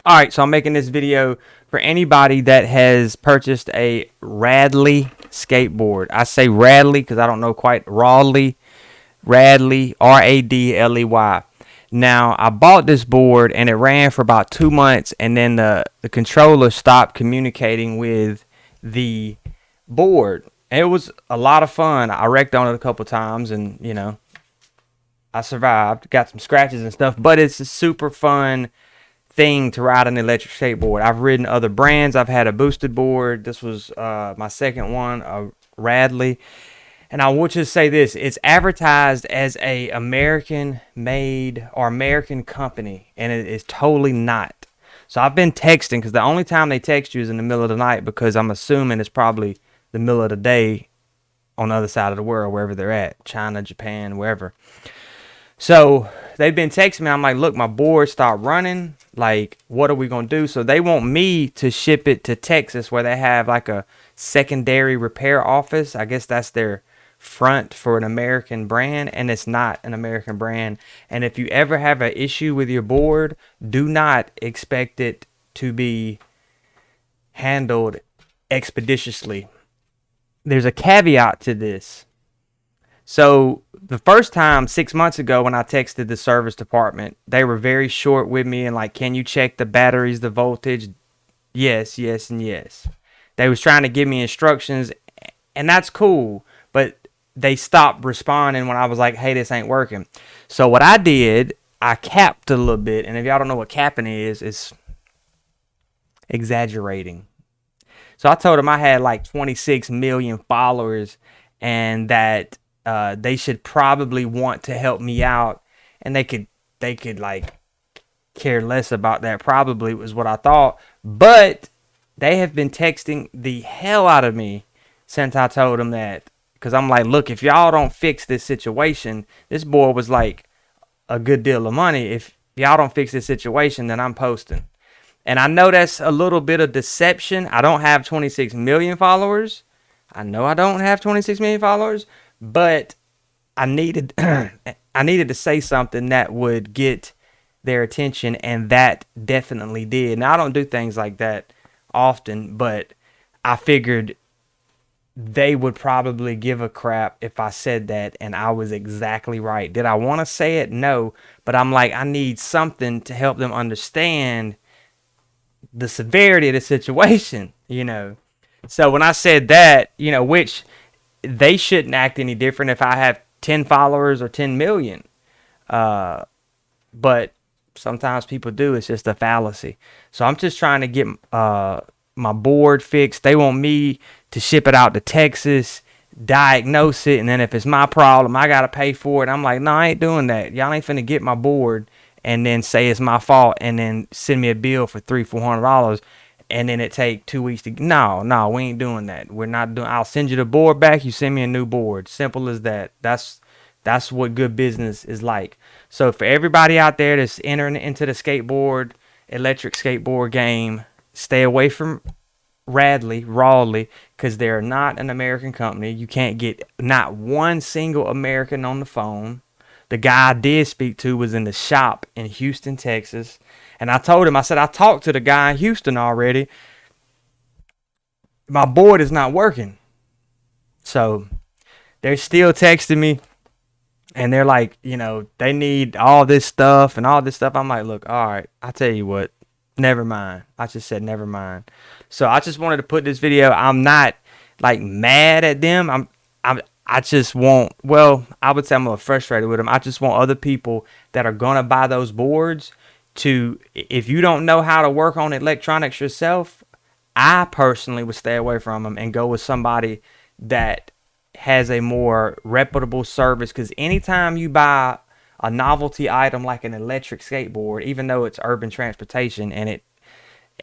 All right, so I'm making this video for anybody that has purchased a Radley skateboard. I say Radley because I don't know quite. Radley, Radley. Now, I bought this board and it ran for about 2 months, and then the controller stopped communicating with the board. It was a lot of fun. I wrecked on it a couple times, and I survived. Got some scratches and stuff, but it's a super fun thing to ride an electric skateboard. I've ridden other brands. I've had a boosted board. This was my second one, a Radley. And I will just say this: it's advertised as a American made or American company, and it is totally not. So I've been texting, because the only time they text you is in the middle of the night, because I'm assuming it's probably the middle of the day on the other side of the world, wherever they're at, China, Japan, wherever. So they've been texting me. I'm like, look, my board stopped running. Like, what are we going to do? So they want me to ship it to Texas, where they have like a secondary repair office. I guess that's their front for an American brand, and it's not an American brand. And if you ever have an issue with your board, do not expect it to be handled expeditiously. There's a caveat to this. So the first time 6 months ago when I texted the service department, they were very short with me and like, can you check the batteries, the voltage? Yes, yes, and yes. They was trying to give me instructions, and that's cool, but they stopped responding when I was like, hey, this ain't working. So what I did, I capped a little bit, and if y'all don't know what capping is, it's exaggerating. So I told them I had like 26 million followers, and that they should probably want to help me out, and they could like care less about that. Probably was what I thought, but they have been texting the hell out of me since I told them that, because I'm like, look, if y'all don't fix this situation, this boy was like a good deal of money. If y'all don't fix this situation, then I'm posting. And I know that's a little bit of deception. I don't have 26 million followers. I know I don't have 26 million followers, but I needed I needed to say something that would get their attention, and that definitely did. Now, I don't do things like that often, but I figured they would probably give a crap if I said that, and I was exactly right. Did I want to say it? No, but I'm like, I need something to help them understand the severity of the situation. So when I said that, which they shouldn't act any different if I have 10 followers or 10 million. But sometimes people do. It's just a fallacy. So I'm just trying to get my board fixed. They want me to ship it out to Texas, diagnose it, and then if it's my problem, I got to pay for it. I'm like, no, I ain't doing that. Y'all ain't finna get my board and then say it's my fault and then send me a bill for $300-400, and then it take 2 weeks to. No, we ain't doing that. We're not doing. I'll send you the board back. You send me a new board. Simple as that. That's what good business is like. So for everybody out there that's entering into the electric skateboard game, stay away from Radley, because they're not an American company. You can't get not one single American on the phone. The guy I did speak to was in the shop in Houston, Texas. And I told him, I said, I talked to the guy in Houston already. My board is not working. So they're still texting me, and they're like, they need all this stuff and all this stuff. I'm like, look, all right, I tell you what, never mind. I just said, never mind. So I just wanted to put this video. I'm not like mad at them. I just want, well, I would say I'm a little frustrated with them. I just want other people that are going to buy those boards to, if you don't know how to work on electronics yourself, I personally would stay away from them and go with somebody that has a more reputable service. Because anytime you buy a novelty item like an electric skateboard, even though it's urban transportation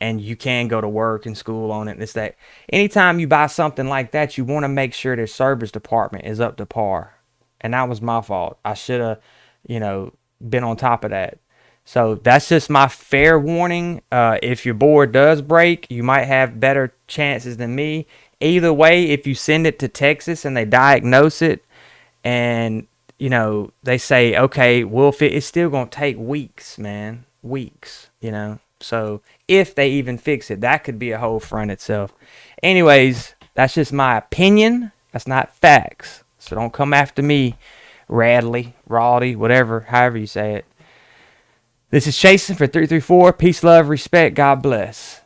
and you can go to work and school on it and it's that, anytime you buy something like that, you want to make sure their service department is up to par. And that was my fault. I should have, been on top of that. So that's just my fair warning. If your board does break, you might have better chances than me. Either way, if you send it to Texas and they diagnose it, and they say, okay, we'll fit, it's still gonna take weeks, man. Weeks. So if they even fix it, that could be a whole front itself. Anyways, that's just my opinion. That's not facts. So don't come after me, Radley, Roddy, whatever, however you say it. This is Chasen for 334. Peace, love, respect. God bless.